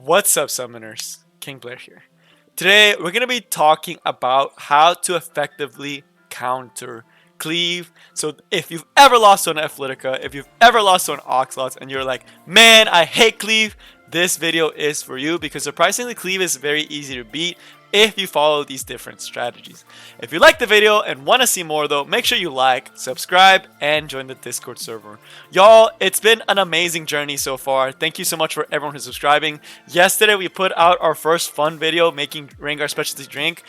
What's up, summoners? King Blair here. Today, we're going to be talking about how to effectively counter Cleave. So, if you've ever lost to an Flidica, if you've ever lost to an Oxlots, and you're like, man, I hate Cleave, this video is for you because surprisingly, Cleave is very easy to beat if you follow these different strategies. If you like the video and want to see more though, make sure you like, subscribe, and join the Discord server. Y'all, it's been an amazing journey so far. Thank you so much for everyone who's subscribing. Yesterday we put out our first fun video making Rengar specialty drink.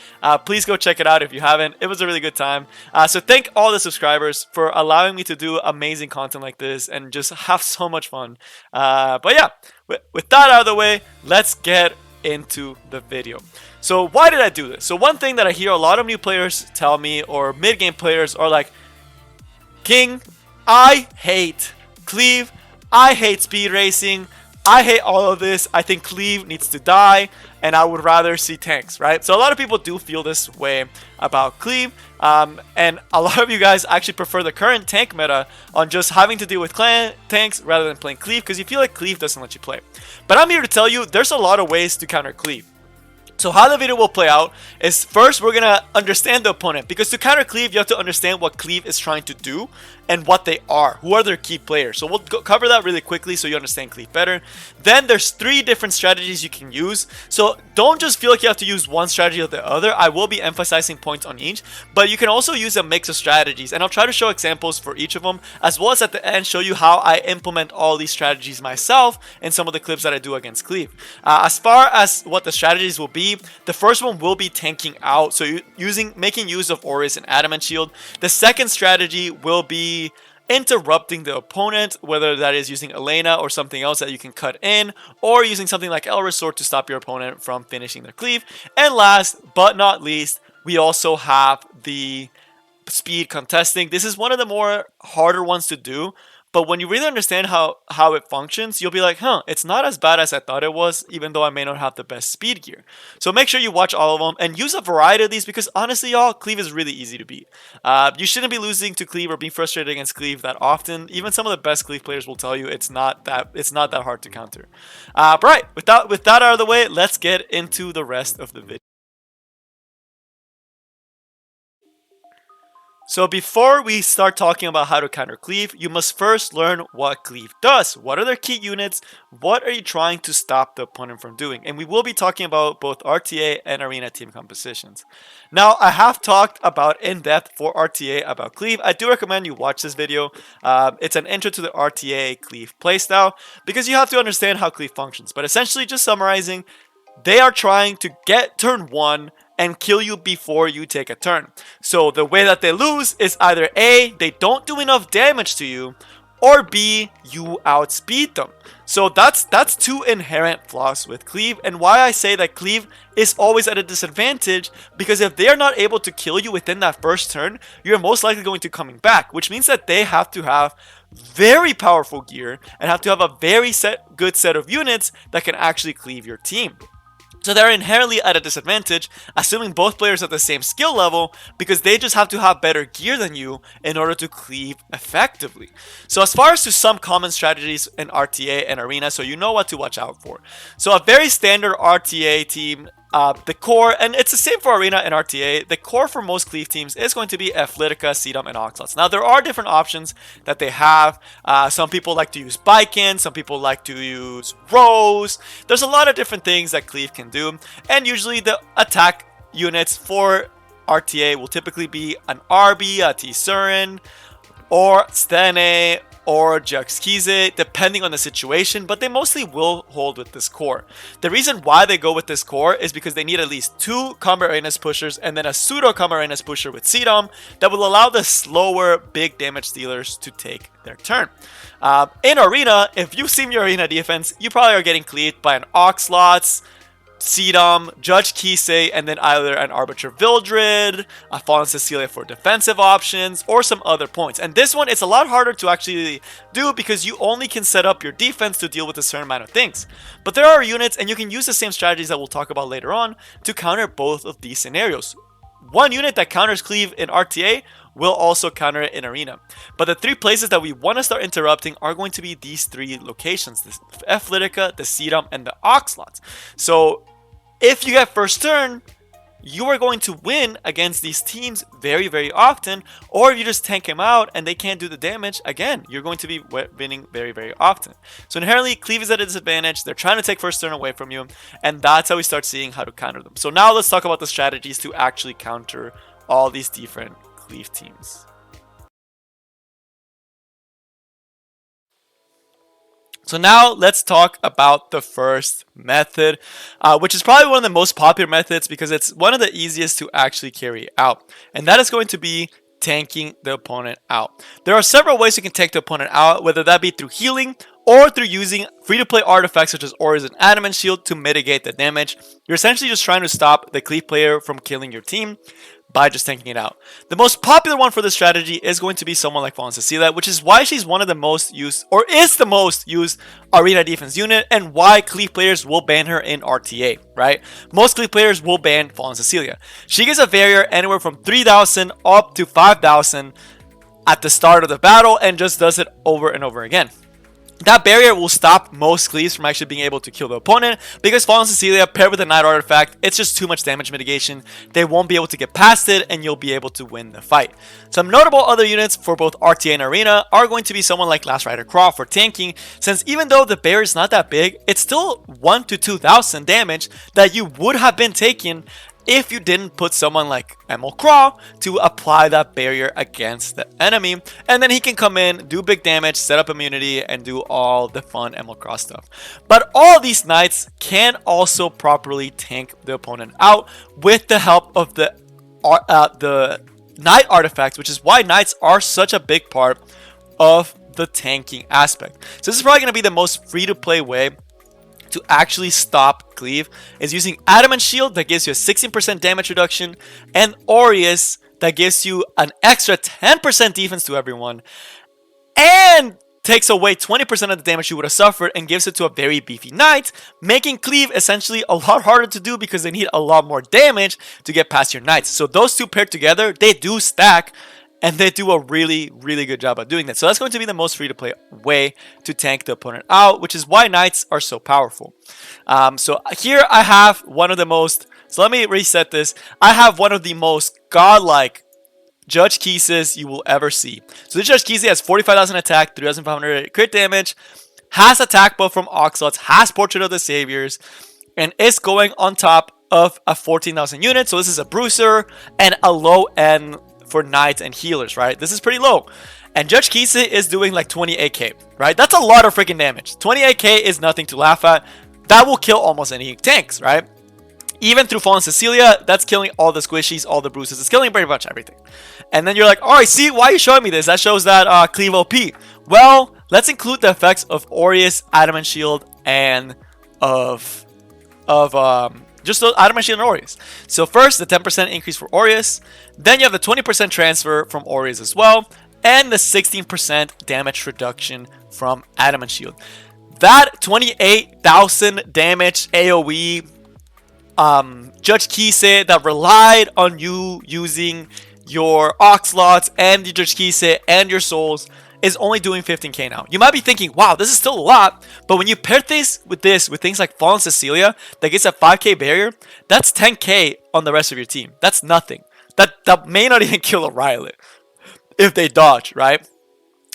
Please go check it out if you haven't. It was a really good time. So thank all the subscribers for allowing me to do amazing content like this and just have so much fun. But yeah, with that out of the way, let's get into the video. So why did I do this? So one thing that I hear a lot of new players tell me, or mid-game players, are like, King, I hate Cleave, I hate speed racing, I hate all of this, I think Cleave needs to die, and I would rather see tanks, right? So a lot of people do feel this way about Cleave, and a lot of you guys actually prefer the current tank meta on just having to deal with clan tanks rather than playing Cleave because you feel like Cleave doesn't let you play. But I'm here to tell you there's a lot of ways to counter Cleave. So how the video will play out is first we're going to understand the opponent, because to counter Cleave you have to understand what Cleave is trying to do and what they are, who are their key players. So we'll cover that really quickly so you understand Cleave better. Then there's 3 different strategies you can use. So don't just feel like you have to use one strategy or the other. I will be emphasizing points on each, but you can also use a mix of strategies, and I'll try to show examples for each of them, as well as at the end show you how I implement all these strategies myself in some of the clips that I do against Cleave. As far as what the strategies will be, the first one will be tanking out, so making use of Auras and Adamant Shield. The second strategy will be interrupting the opponent, whether that is using Elena or something else that you can cut in, or using something like El Resort to stop your opponent from finishing their Cleave. And last but not least, we also have the speed contesting. This is one of the more harder ones to do, but when you really understand how it functions, you'll be like, huh, it's not as bad as I thought it was, even though I may not have the best speed gear. So make sure you watch all of them and use a variety of these, because honestly, y'all, Cleave is really easy to beat. You shouldn't be losing to Cleave or being frustrated against Cleave that often. Even some of the best Cleave players will tell you it's not that hard to counter. But right, with that out of the way, let's get into the rest of the video. So before we start talking about how to counter Cleave, you must first learn what Cleave does. What are their key units? What are you trying to stop the opponent from doing? And we will be talking about both RTA and Arena team compositions. Now, I have talked about in depth for RTA about Cleave. I do recommend you watch this video. It's an intro to the RTA Cleave playstyle, because you have to understand how Cleave functions. But essentially, just summarizing, they are trying to get turn 1 and kill you before you take a turn. So the way that they lose is either A, they don't do enough damage to you, or B, you outspeed them. So that's 2 inherent flaws with Cleave, and why I say that Cleave is always at a disadvantage, because if they are not able to kill you within that first turn, you're most likely going to coming back, which means that they have to have very powerful gear and have to have a very good set of units that can actually cleave your team. So they're inherently at a disadvantage, assuming both players are at the same skill level, because they just have to have better gear than you in order to cleave effectively. So as far as to some common strategies in RTA and Arena, so you know what to watch out for. So a very standard RTA team, the core, and it's the same for Arena and RTA, the core for most Cleave teams is going to be Flidica, Sedum, and Oxlots. Now, there are different options that they have. Some people like to use Baiken, some people like to use Rose. There's a lot of different things that Cleave can do, and usually the attack units for RTA will typically be an RB, a T-Surin, or Stene, or Juxkize, depending on the situation, but they mostly will hold with this core. The reason why they go with this core is because they need at least 2 Combat Arenas pushers and then a pseudo Combat Arenas pusher with Sedum that will allow the slower big damage dealers to take their turn. In Arena, if you've seen your Arena defense, you probably are getting cleaved by an Oxlots, Sedum, Judge Kisei, and then either an Arbiter Vildred, a Fallen Cecilia for defensive options, or some other points. And this one, it's a lot harder to actually do because you only can set up your defense to deal with a certain amount of things. But there are units, and you can use the same strategies that we'll talk about later on to counter both of these scenarios. One unit that counters Cleave in RTA will also counter it in arena. But the 3 places that we want to start interrupting are going to be these 3 locations: the Flidica, the Serum, and the Oxlots. So if you get first turn, you are going to win against these teams very, very often. Or if you just tank him out and they can't do the damage, again, you're going to be winning very, very often. So inherently, Cleave is at a disadvantage. They're trying to take first turn away from you, and that's how we start seeing how to counter them. So now let's talk about the strategies to actually counter all these different Cleave teams. So now let's talk about the first method, which is probably one of the most popular methods because it's one of the easiest to actually carry out. And that is going to be tanking the opponent out. There are several ways you can take the opponent out, whether that be through healing or through using free-to-play artifacts such as Aureus and Adamant Shield to mitigate the damage. You're essentially just trying to stop the Cleave player from killing your team by just tanking it out. The most popular one for this strategy is going to be someone like Fallen Cecilia, which is why she's one of the most used, or is the most used arena defense unit, and why Cleave players will ban her in RTA, right? Most Cleave players will ban Fallen Cecilia. She gets a barrier anywhere from 3,000 up to 5,000 at the start of the battle and just does it over and over again. That barrier will stop most Cleaves from actually being able to kill the opponent, because Fallen Cecilia paired with a Night Artifact, it's just too much damage mitigation. They won't be able to get past it, and you'll be able to win the fight. Some notable other units for both RTA and Arena are going to be someone like Last Rider Croft for tanking, since even though the barrier is not that big, it's still 1 to 2,000 damage that you would have been taking if you didn't put someone like Emil Craw to apply that barrier against the enemy. And then he can come in, do big damage, set up immunity, and do all the fun Emil Craw stuff. But all these knights can also properly tank the opponent out with the help of the knight artifacts, which is why knights are such a big part of the tanking aspect. So this is probably going to be the most free-to-play way to actually stop Cleave, is using Adamant Shield that gives you a 16% damage reduction, and Aureus that gives you an extra 10% defense to everyone, and takes away 20% of the damage you would have suffered and gives it to a very beefy knight, making Cleave essentially a lot harder to do because they need a lot more damage to get past your knights. So those two paired together, they do stack, and they do a really, really good job of doing that. So that's going to be the most free-to-play way to tank the opponent out, which is why knights are so powerful. So here I have one of the most... So let me reset this. I have one of the most godlike Judge Keeses you will ever see. So this Judge Keese has 45,000 attack, 3,500 crit damage, has attack buff from Oxlots, has Portrait of the Saviors, and is going on top of a 14,000 unit. So this is a bruiser and a low end for knights and healers, right? This is pretty low. And Judge Keese is doing like 28k, right? That's a lot of freaking damage. 28k is nothing to laugh at. That will kill almost any tanks, right? Even through Fallen Cecilia, that's killing all the squishies, all the bruises. It's killing pretty much everything. And then you're like, alright, see, why are you showing me this? That shows that Cleave OP. Well, let's include the effects of Aureus, Adamant Shield, and of just Adamant Shield and Aureus. So first, the 10% increase for Aureus. Then you have the 20% transfer from Aureus as well. And the 16% damage reduction from Adamant Shield. That 28,000 damage AoE Judge Keese that relied on you using your Oxlots and your Judge Keese and your souls is only doing 15k now. You might be thinking, wow, this is still a lot. But when you pair this with things like Fallen Cecilia that gets a 5k barrier, that's 10k on the rest of your team. That's nothing. That may not even kill a Rylet if they dodge, right?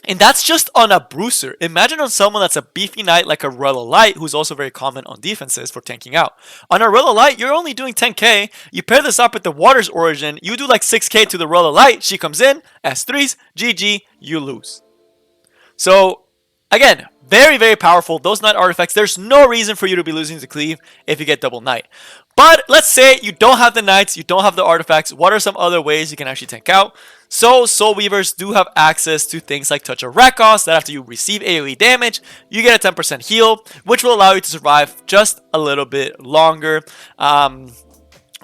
And that's just on a bruiser. Imagine on someone that's a beefy knight like a Rella Light, who's also very common on defenses for tanking out. On a Rella Light, you're only doing 10k. You pair this up with the Water's Origin, you do like 6k to the Rella Light. She comes in, S3s, GG, you lose. So, again, very, very powerful. Those Knight artifacts, there's no reason for you to be losing to Cleave if you get double Knight. But let's say you don't have the Knights, you don't have the artifacts. What are some other ways you can actually tank out? So, Soul Weavers do have access to things like Touch of Rakos, that after you receive AoE damage, you get a 10% heal, which will allow you to survive just a little bit longer.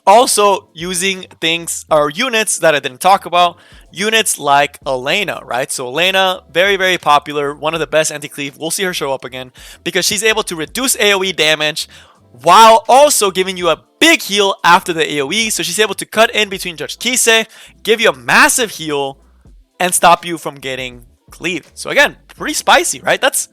Also, using things or units that I didn't talk about, units like Elena, right? So Elena, very, very popular, one of the best anti-Cleave. We'll see her show up again because she's able to reduce AoE damage while also giving you a big heal after the AoE. So she's able to cut in between Judge Keese, give you a massive heal and stop you from getting Cleave. So again, pretty spicy, right? That's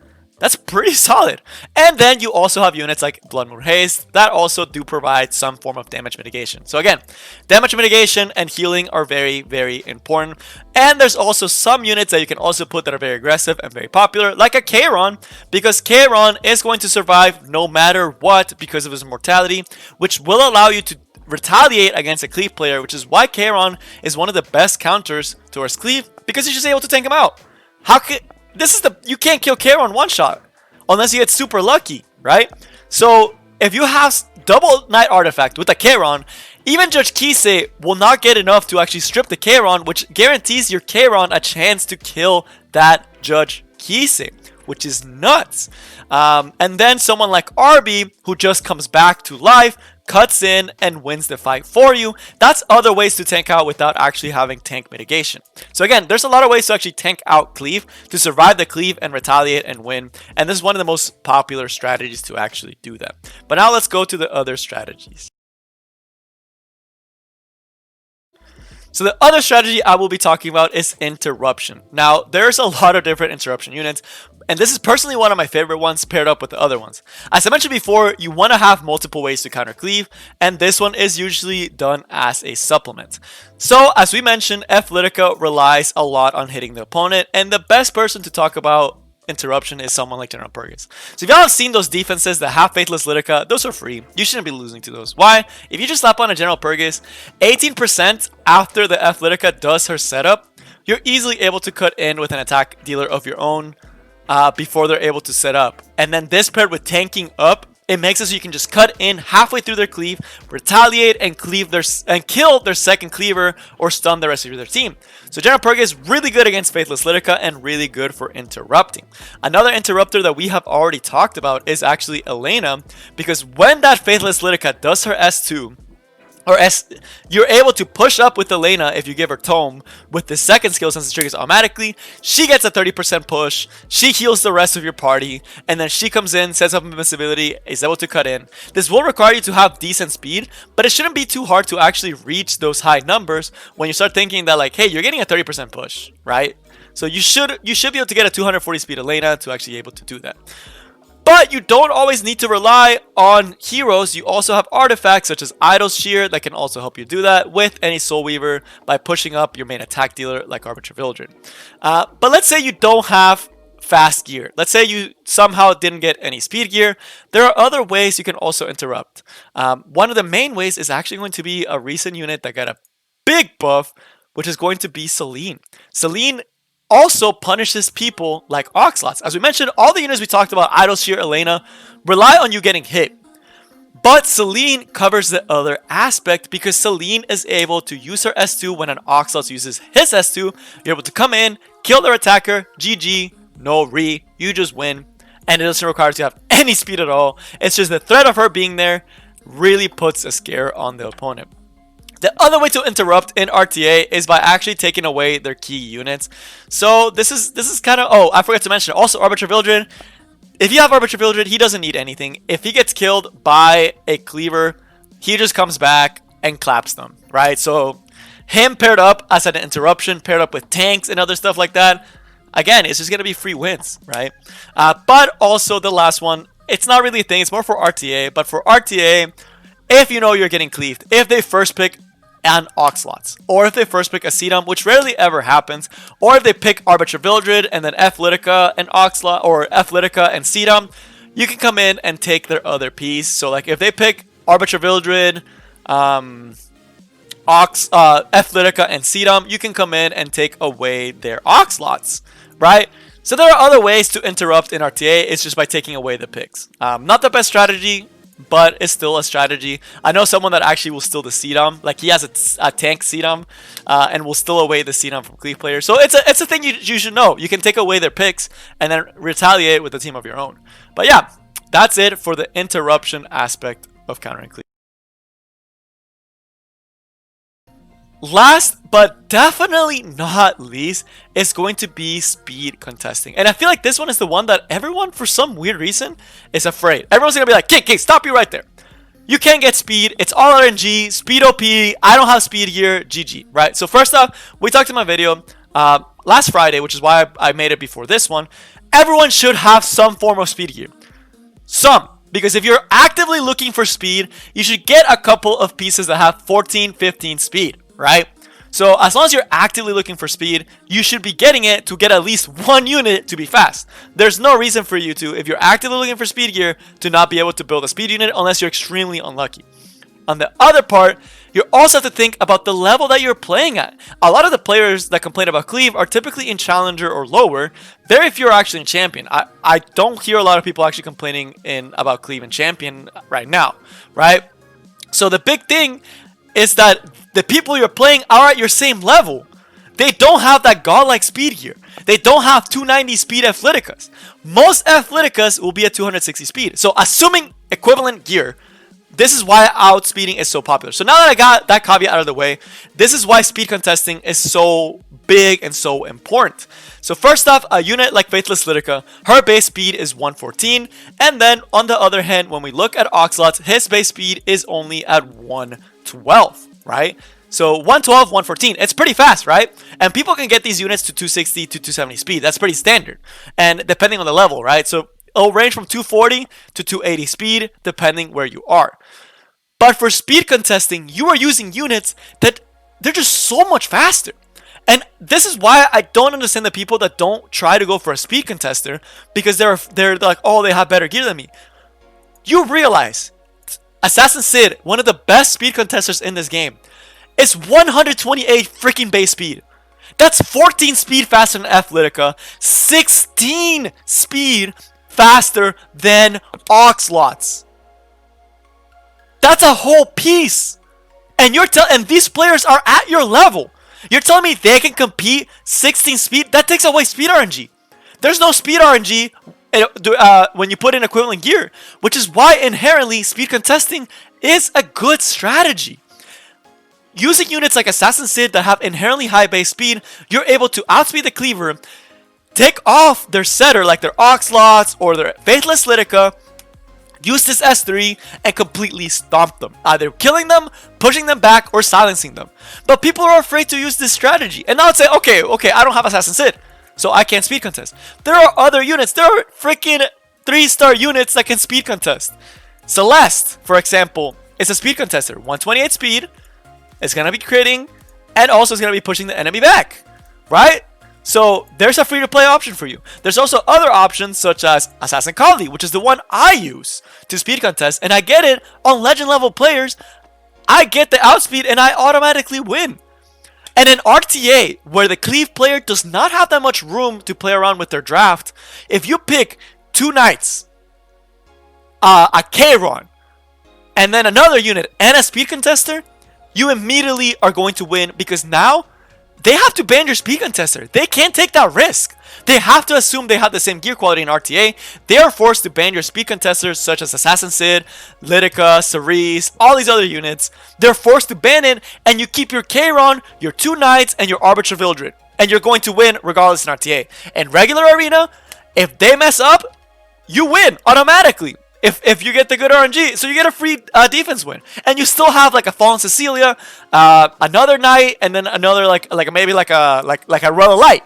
pretty solid. And then you also have units like Blood Moon Haste that also do provide some form of damage mitigation. So again, damage mitigation and healing are very, very important. And there's also some units that you can also put that are very aggressive and very popular, like a Kayron, because Kayron is going to survive no matter what because of his mortality, which will allow you to retaliate against a Cleave player, which is why Kayron is one of the best counters towards Cleave, because he's just able to tank him out. How could... you can't kill Kayron one shot unless you get super lucky, right? So if you have double Night Artifact with a Kayron, even Judge Kisei will not get enough to actually strip the Kayron, which guarantees your Kayron a chance to kill that Judge Kisei, which is nuts. And then someone like Arby, who just comes back to life, cuts in and wins the fight for you. That's other ways to tank out without actually having tank mitigation. So again, there's a lot of ways to actually tank out Cleave, to survive the Cleave and retaliate and win. And this is one of the most popular strategies to actually do that. But now let's go to the other strategies. So the other strategy I will be talking about is Interruption. Now, there's a lot of different Interruption units, and this is personally one of my favorite ones paired up with the other ones. As I mentioned before, you want to have multiple ways to counter Cleave, and this one is usually done as a supplement. So, as we mentioned, Flidica relies a lot on hitting the opponent, and the best person to talk about Interruption is someone like General Purgus. So if y'all have seen those defenses that have Faithless Lidica, those are free. You shouldn't be losing to those. Why? If you just slap on a General Purgus, 18% after the Flidica does her setup, you're easily able to cut in with an attack dealer of your own before they're able to set up. And then this paired with tanking up, it makes it so you can just cut in halfway through their Cleave, retaliate and kill their second Cleaver, or stun the rest of their team. So General Purgus is really good against Faithless Lidica and really good for interrupting. Another interrupter that we have already talked about is actually Elena, because when that Faithless Lidica does her S2, or you're able to push up with Elena if you give her Tome with the second skill since it triggers automatically. She gets a 30% push, she heals the rest of your party, and then she comes in, sets up invincibility, is able to cut in. This will require you to have decent speed, but it shouldn't be too hard to actually reach those high numbers when you start thinking that, like, hey, you're getting a 30% push, right? So you should be able to get a 240 speed Elena to actually be able to do that. But you don't always need to rely on heroes. You also have artifacts such as Idol's Shear that can also help you do that with any Soul Weaver by pushing up your main attack dealer like Arbiter Vildred. But let's say you don't have fast gear. Let's say you somehow didn't get any speed gear. There are other ways you can also interrupt. One of the main ways is actually going to be a recent unit that got a big buff, which is going to be Selene. Selene also punishes people like Oxlots. As we mentioned, all the units we talked about, Idol Shear, Elena, rely on you getting hit. But Selene covers the other aspect because Selene is able to use her S2 when an Oxlot uses his S2. You're able to come in, kill their attacker, GG, no re, you just win. And it doesn't require you to have any speed at all. It's just the threat of her being there really puts a scare on the opponent. The other way to interrupt in RTA is by actually taking away their key units. So this is kind of... Oh, I forgot to mention. Also, Arbiter Vildred. If you have Arbiter Vildred, he doesn't need anything. If he gets killed by a Cleaver, he just comes back and claps them, right? So him paired up as an interruption, paired up with tanks and other stuff like that. Again, it's just going to be free wins, right? But also the last one, it's not really a thing. It's more for RTA. But for RTA, if you know you're getting cleaved, if they first pick an Oxlots, or if they first pick a Sedum, which rarely ever happens, or if they pick Arbiter Vildred and then Flidica and Oxlot, or Flidica and Sedum, you can come in and take their other piece. So like if they pick Arbiter Vildred, Flidica and Sedum, you can come in and take away their Oxlots, right? So there are other ways to interrupt in RTA. It's just by taking away the picks. Not the best strategy, but it's still a strategy. I know someone that actually will steal the Sedum. Like he has a tank Sedum and will steal away the Sedum from Cleave players. So it's a thing you should know. You can take away their picks and then retaliate with a team of your own. But yeah, that's it for the interruption aspect of countering Cleave. Last but definitely not least is going to be speed contesting. And I feel like this one is the one that everyone, for some weird reason, is afraid. Everyone's going to be like, King, stop you right there. You can't get speed. It's all RNG. Speed OP. I don't have speed here. GG, right? So first off, we talked in my video. last Friday, which is why I made it before this one, everyone should have some form of speed gear. Some. Because if you're actively looking for speed, you should get a couple of pieces that have 14, 15 speed, right? So as long as you're actively looking for speed, you should be getting it to get at least one unit to be fast. There's no reason for you to, if you're actively looking for speed gear, to not be able to build a speed unit unless you're extremely unlucky. On the other part, you also have to think about the level that you're playing at. A lot of the players that complain about Cleave are typically in Challenger or lower. Very few are actually in Champion. I don't hear a lot of people actually complaining about Cleave and Champion right now, right? So the big thing is that the people you're playing are at your same level. They don't have that godlike speed here. They don't have 290 speed Fliticas. Most Fliticas will be at 260 speed. So assuming equivalent gear, this is why outspeeding is so popular. So now that I got that caveat out of the way, this is why speed contesting is so big and so important. So first off, a unit like Faithless Flidica, her base speed is 114. And then on the other hand, when we look at Oxlot's, his base speed is only at 112, right? So 112, 114, it's pretty fast, right? And people can get these units to 260 to 270 speed. That's pretty standard. And depending on the level, right? So it'll range from 240 to 280 speed, depending where you are. But for speed contesting, you are using units that they're just so much faster. And this is why I don't understand the people that don't try to go for a speed contester, because they're like, oh, they have better gear than me. You realize Assassin Sid, one of the best speed contesters in this game, is 128 freaking base speed. That's 14 speed faster than Flidica, 16 speed faster than Oxlots. That's a whole piece. And these players are at your level. You're telling me they can compete 16 speed? That takes away speed RNG. There's no speed RNG when you put in equivalent gear, which is why inherently speed contesting is a good strategy. Using units like Assassin Sid that have inherently high base speed, you're able to outspeed the Cleaver, take off their setter like their Oxlots or their Faithless Flidica, use this S3 and completely stomp them, either killing them, pushing them back, or silencing them. But people are afraid to use this strategy. And now it's say, okay, I don't have Assassin Sid, so I can't speed contest. There are other units. There are freaking 3-star units that can speed contest. Celeste, for example, is a speed contester. 128 speed, it's going to be critting, and also it's going to be pushing the enemy back, right? So there's a free-to-play option for you. There's also other options such as Assassin Kali, which is the one I use to speed contest, and I get it on legend level players. I get the outspeed and I automatically win. And in RTA, where the Cleave player does not have that much room to play around with their draft, if you pick 2 Knights, a Kayron, and then another unit and a speed contester, you immediately are going to win, because now they have to ban your speed contester. They can't take that risk. They have to assume they have the same gear quality in RTA. They are forced to ban your speed contesters such as Assassin Sid, Lidica, Cerise, all these other units. They're forced to ban it, and you keep your Kayron, your 2 Knights, and your Arbiter Vildred. And you're going to win regardless in RTA. In regular arena, if they mess up, you win automatically. If you get the good RNG, so you get a free defense win, and you still have like a Fallen Cecilia, another Knight, and then another maybe like a Royal Light.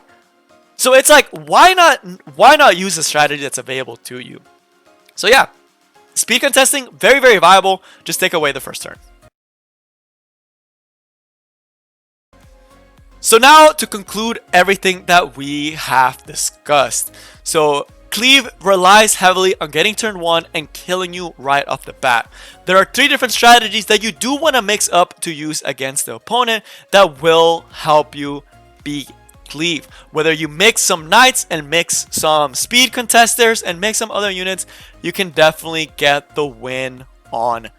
So it's like, why not use the strategy that's available to you? So yeah, speed contesting, very, very viable. Just take away the first turn. So now to conclude everything that we have discussed. So Cleave relies heavily on getting turn 1 and killing you right off the bat. There are 3 different strategies that you do want to mix up to use against the opponent that will help you beat Cleave. Whether you mix some Knights and mix some speed contesters and mix some other units, you can definitely get the win on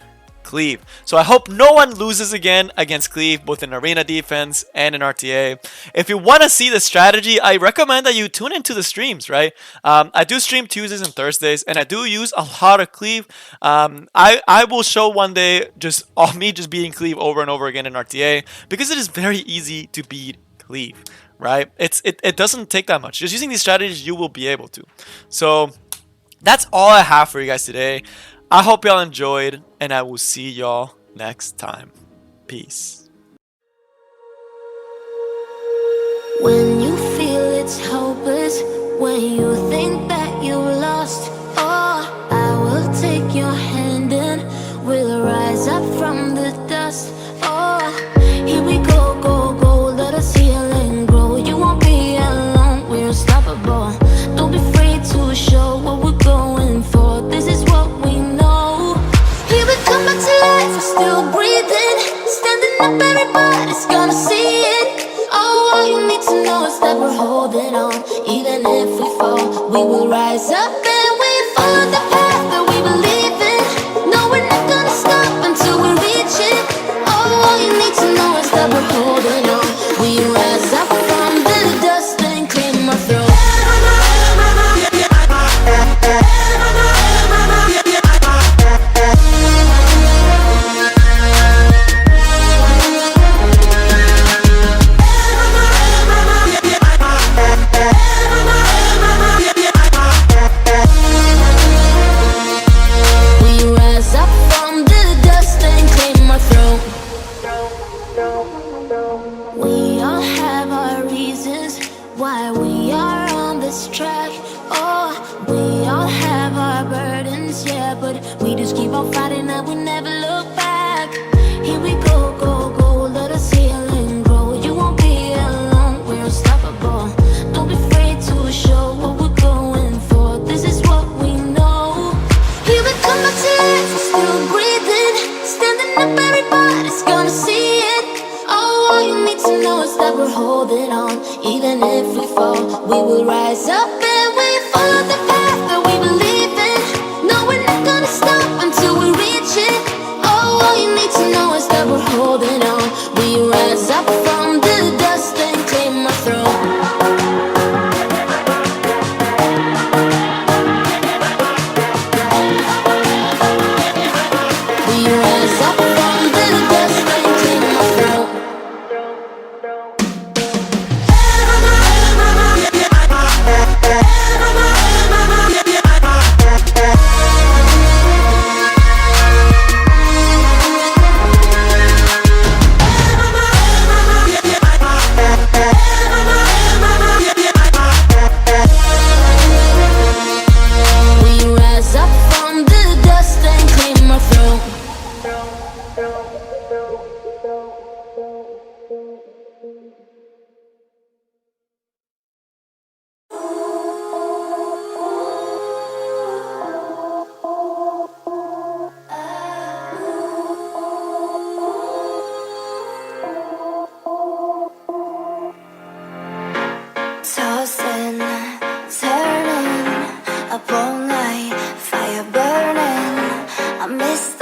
Cleave. So I hope no one loses again against Cleave, both in arena defense and in RTA. If you want to see the strategy, I recommend that you tune into the streams, right? I do stream Tuesdays and Thursdays, and I do use a lot of Cleave. I will show one day just of me just beating Cleave over and over again in RTA, because it is very easy to beat Cleave, right? It doesn't take that much. Just using these strategies, you will be able to. So that's all I have for you guys today. I hope y'all enjoyed, and I will see y'all next time. Peace. When you feel it's hopeless, when you think that you lost, oh, I will take your hand and we'll rise up from the dust. Oh, here we go, go, go, let us heal and grow. You won't be alone, we're unstoppable. Don't be afraid to show what we're going for. This is what we know. Here we come back to life, we're still breathing. Standing up, everybody's gonna see it. Oh, all you need to know is that we're holding on. Even if we fall, we will rise up and we follow the path that we believe in. No, we're not gonna stop until we reach it. Oh, all you need to know is that we're holding on. We rise up from the dust and clear my throat. We all have our reasons why we are on this track. Oh, we all have our burdens, yeah, but we just keep on fighting and we never look back. Here we go, go, go, let us heal and grow. You won't be alone, we're unstoppable. Don't be afraid to show what we're going for. This is what we know. Here we come back to life, we're still breathing. Standing up, everybody's gonna see it. Oh, all you need to know is that we're holding on. Even if we fall, we will rise up and we follow the path that we believe in. No, we're not gonna stop until we reach it. Oh, all you need to know is that we're holding on. We rise up from the dust and clear my throat. We rise up from the dust and clear my throat. We rise up from the dust and clear my throat. Tossing, turning, up all night, fire burning. I miss